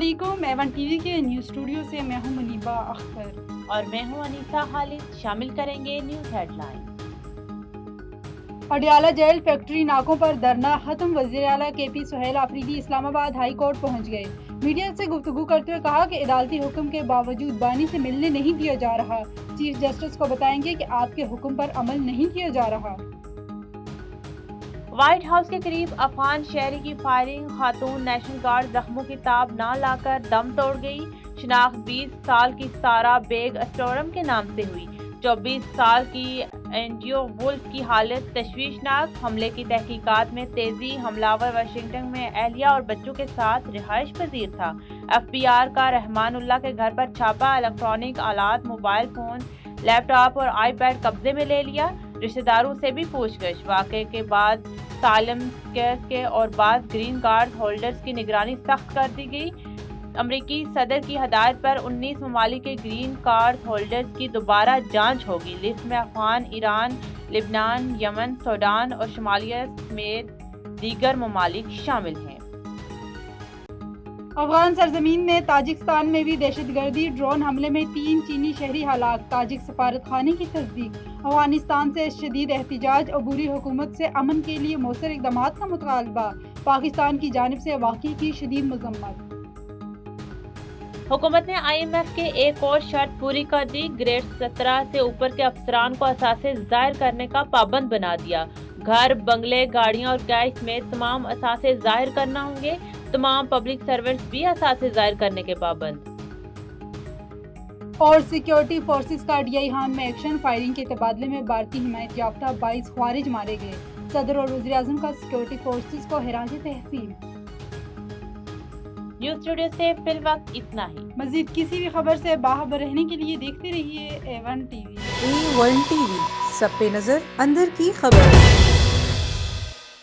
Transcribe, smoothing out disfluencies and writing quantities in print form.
अस्सलामुअलैकुम। Avon TV के news studio से मैं हूं मुनीबा अख्तर और मैं हूं अनीसा खालिद। शामिल करेंगे news headline. Patiala jail factory नाकों पर धरना खत्म। वज़ीर आला KP Suhail Afridi Islamabad high court पहुंच गए। मीडिया से गुफ्तगू करते हुए कहा कि अदालती हुक्म के बावजूद बानी से मिलने नहीं दिया जा रहा। चीफ जस्टिस को बताएंगे कि आपके हुक्म पर अमल नहीं किया जा रहा। व्हाइट हाउस के करीब अफगान शहरी की फायरिंग, खातून नेशनल गार्ड जख्मों की ताब ना लाकर दम तोड़ गई। शिनाख्त 20 साल की सारा बेग एस्टोरम के नाम से हुई। 24 साल की एंजियो वुल्फ की हालत तशवीशनाक। हमले की तहकीकात में तेजी। हमलावर वाशिंगटन में अहलिया और बच्चों के साथ रिहाइश पजीर था। FBR का रहमानुल्लाह के घर पर छापा। इलेक्ट्रॉनिक आलात, मोबाइल फोन, लैपटॉप और iPad कब्जे में ले लिया। रिश्तेदारों से भी पूछगछ। वाक़े के बाद सालम केयर के और बाद ग्रीन कार्ड होल्डर्स की निगरानी सख्त कर दी गई। अमरीकी सदर की हदायत पर 19 ममालिक के ग्रीन कार्ड होल्डर्स की दोबारा जांच होगी। लिस्ट में Afghan, Iran, Lebanon, Yemen, Sudan और शमालिया समेत दीगर ममालिक शामिल हैं। अफगान सरजमीन में ताजिकिस्तान में भी दहशतगर्दी ड्रोन हमले में 3 चीनी शहरी हलाक। ताजिक सफारत खाने की तस्दीक। अफगानिस्तान से शदीद एहतिजाज। अबूरी हुकूमत से अमन के लिए मौसर इक़दामात का मुतालबा। पाकिस्तान की जानिब से वाक़ई की शदीद मज़म्मत। हुकूमत ने IMF के एक और शर्त पूरी कर दी। ग्रेड 17 से ऊपर के अफसरान को असासे ज़ाहिर करने का पाबंद बना दिया। घर, बंगले, गाड़ियां और कैश समेत तमाम असासे ज़ाहिर करना होंगे। तमाम पब्लिक सर्वेंट्स भी असासे ज़ाहिर करने के पाबंद। और सिक्योरिटी फोर्सेस का DI हाम में एक्शन। फायरिंग के तबादले में भारतीय हिमायत याफ्ता 22 ख्वारिज मारे गए। सदर और वज़ीर आज़म का सिक्योरिटी फोर्सेस को हिरासत तहसील। न्यूज़ स्टूडियो से फिलवक्त इतना ही। मज़ीद किसी भी खबर से बाखबर रहने के लिए देखते रहिए A1 TV। A1 TV, सब पे नजर, अंदर की खबर।